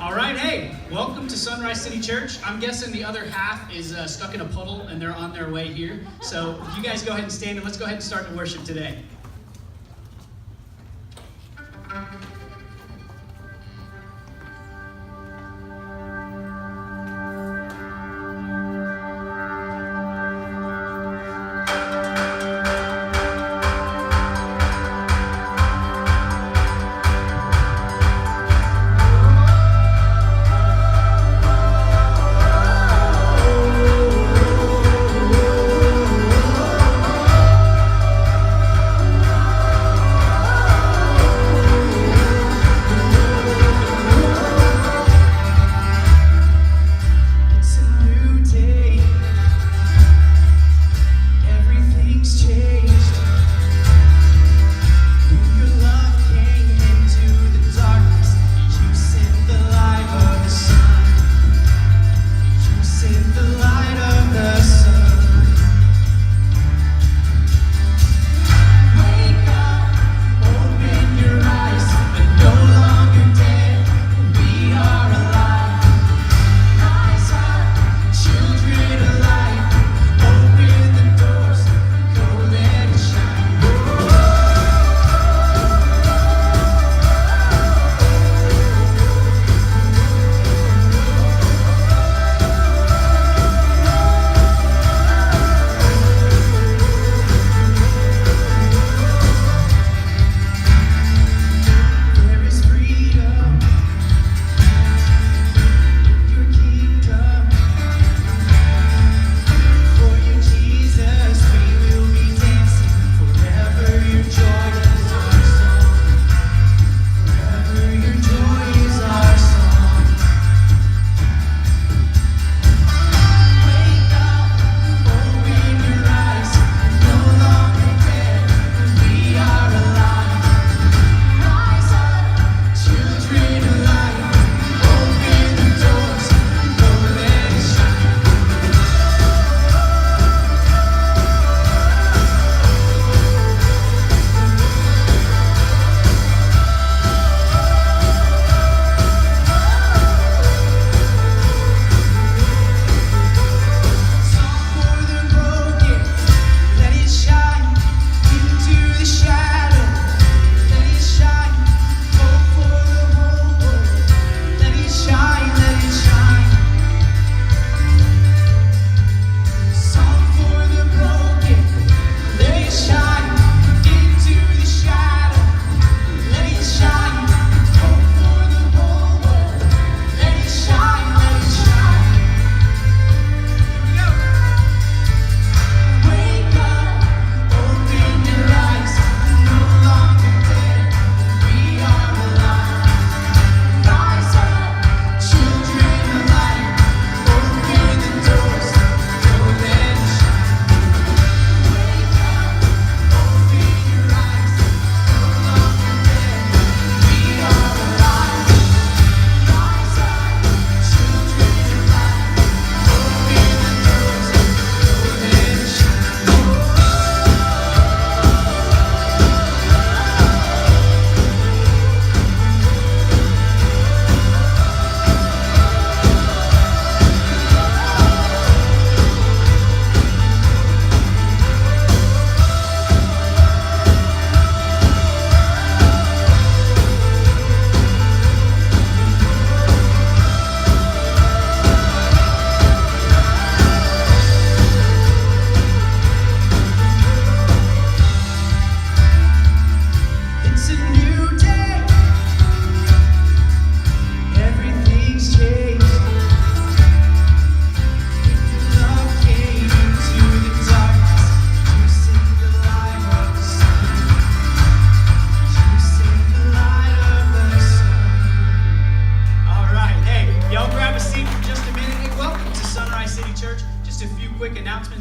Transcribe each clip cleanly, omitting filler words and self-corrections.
All right, hey, welcome to Sunrise City Church. I'm guessing the other half is stuck in a puddle and they're on their way here. So you guys go ahead and stand and let's go ahead and start the worship today.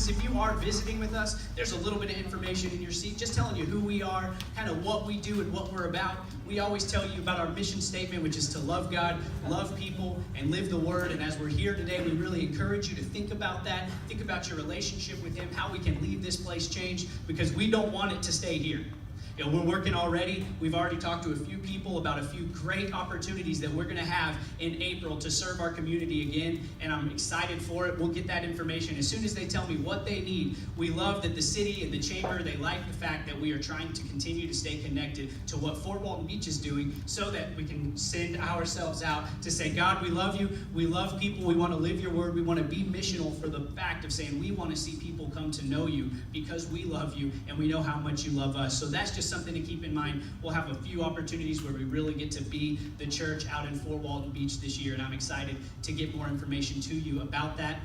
If you are visiting with us, there's a little bit of information in your seat just telling you who we are, kind of what we do and what we're about. We always tell you about our mission statement, which is to love God, love people, and live the Word. And as we're here today, we really encourage you to think about that. Think about your relationship with Him, how we can leave this place changed, because we don't want it to stay here. We're working already. We've already talked to a few people about a few great opportunities that we're going to have in April to serve our community again, and I'm excited for it. We'll get that information as soon as they tell me what they need. We love that the city and the chamber, they like the fact that we are trying to continue to stay connected to what Fort Walton Beach is doing so that we can send ourselves out to say, God, we love you. We love people. We want to live your word. We want to be missional for the fact of saying we want to see people come to know you because we love you and we know how much you love us. So that's just something to keep in mind. We'll have a few opportunities where we really get to be the church out in Fort Walton Beach this year, and I'm excited to get more information to you about that.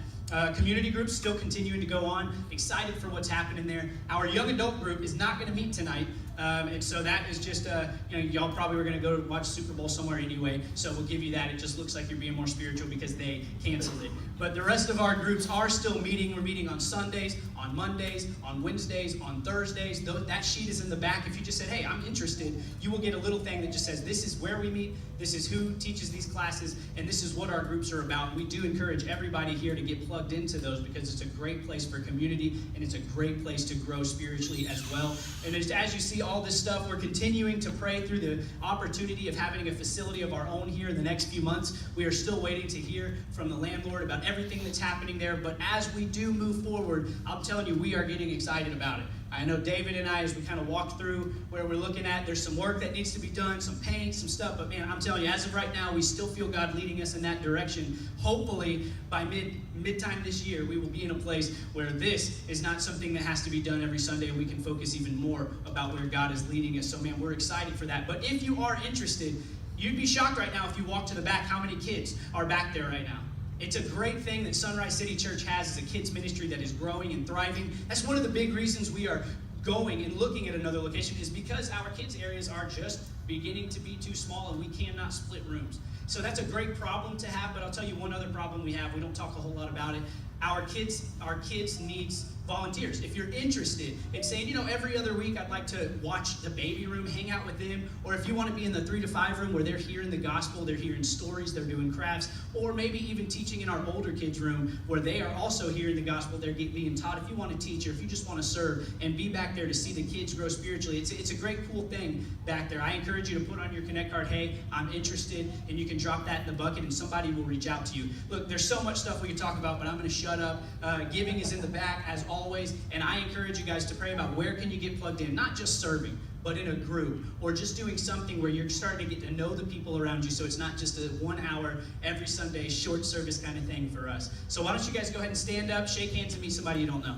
Community groups still continuing to go on. Excited for what's happening there. Our young adult group is not going to meet tonight. And so that is just, y'all probably were going to go watch Super Bowl somewhere anyway, so we'll give you that. It just looks like you're being more spiritual because they canceled it. But the rest of our groups are still meeting. We're meeting on Sundays, on Mondays, on Wednesdays, on Thursdays. That sheet is in the back. If you just said, hey, I'm interested, you will get a little thing that just says, this is where we meet, this is who teaches these classes, and this is what our groups are about. We do encourage everybody here to get plugged into those because it's a great place for community, and it's a great place to grow spiritually as well. And as you see all this stuff, we're continuing to pray through the opportunity of having a facility of our own here in the next few months. We are still waiting to hear from the landlord about everything that's happening there, but as we do move forward, I'm telling you, we are getting excited about it. I know David and I, as we kind of walk through where we're looking at, there's some work that needs to be done, some paint, some stuff, but man, I'm telling you, as of right now, we still feel God leading us in that direction. Hopefully, by mid-time this year, we will be in a place where this is not something that has to be done every Sunday, and we can focus even more about where God is leading us. So man, we're excited for that. But if you are interested, you'd be shocked right now if you walk to the back how many kids are back there right now. It's a great thing that Sunrise City Church has as a kids ministry that is growing and thriving. That's one of the big reasons we are going and looking at another location is because our kids areas are just beginning to be too small and we cannot split rooms. So that's a great problem to have, but I'll tell you one other problem we have. We don't talk a whole lot about it. Our kids needs volunteers. If you're interested in saying, every other week I'd like to watch the baby room, hang out with them, or if you want to be in the 3 to 5 room where they're hearing the gospel, they're hearing stories, they're doing crafts, or maybe even teaching in our older kids room where they are also hearing the gospel, they're being taught. If you want to teach or if you just want to serve and be back there to see the kids grow spiritually, it's a great, cool thing back there. I encourage you to put on your Connect card, hey, I'm interested, and you can drop that in the bucket and somebody will reach out to you. Look, there's so much stuff we could talk about, but I'm going to shut up. Giving is in the back as always, and I encourage you guys to pray about where can you get plugged in, not just serving, but in a group, or just doing something where you're starting to get to know the people around you, so it's not just a 1 hour every Sunday short service kind of thing for us. So why don't you guys go ahead and stand up, shake hands, and meet somebody you don't know.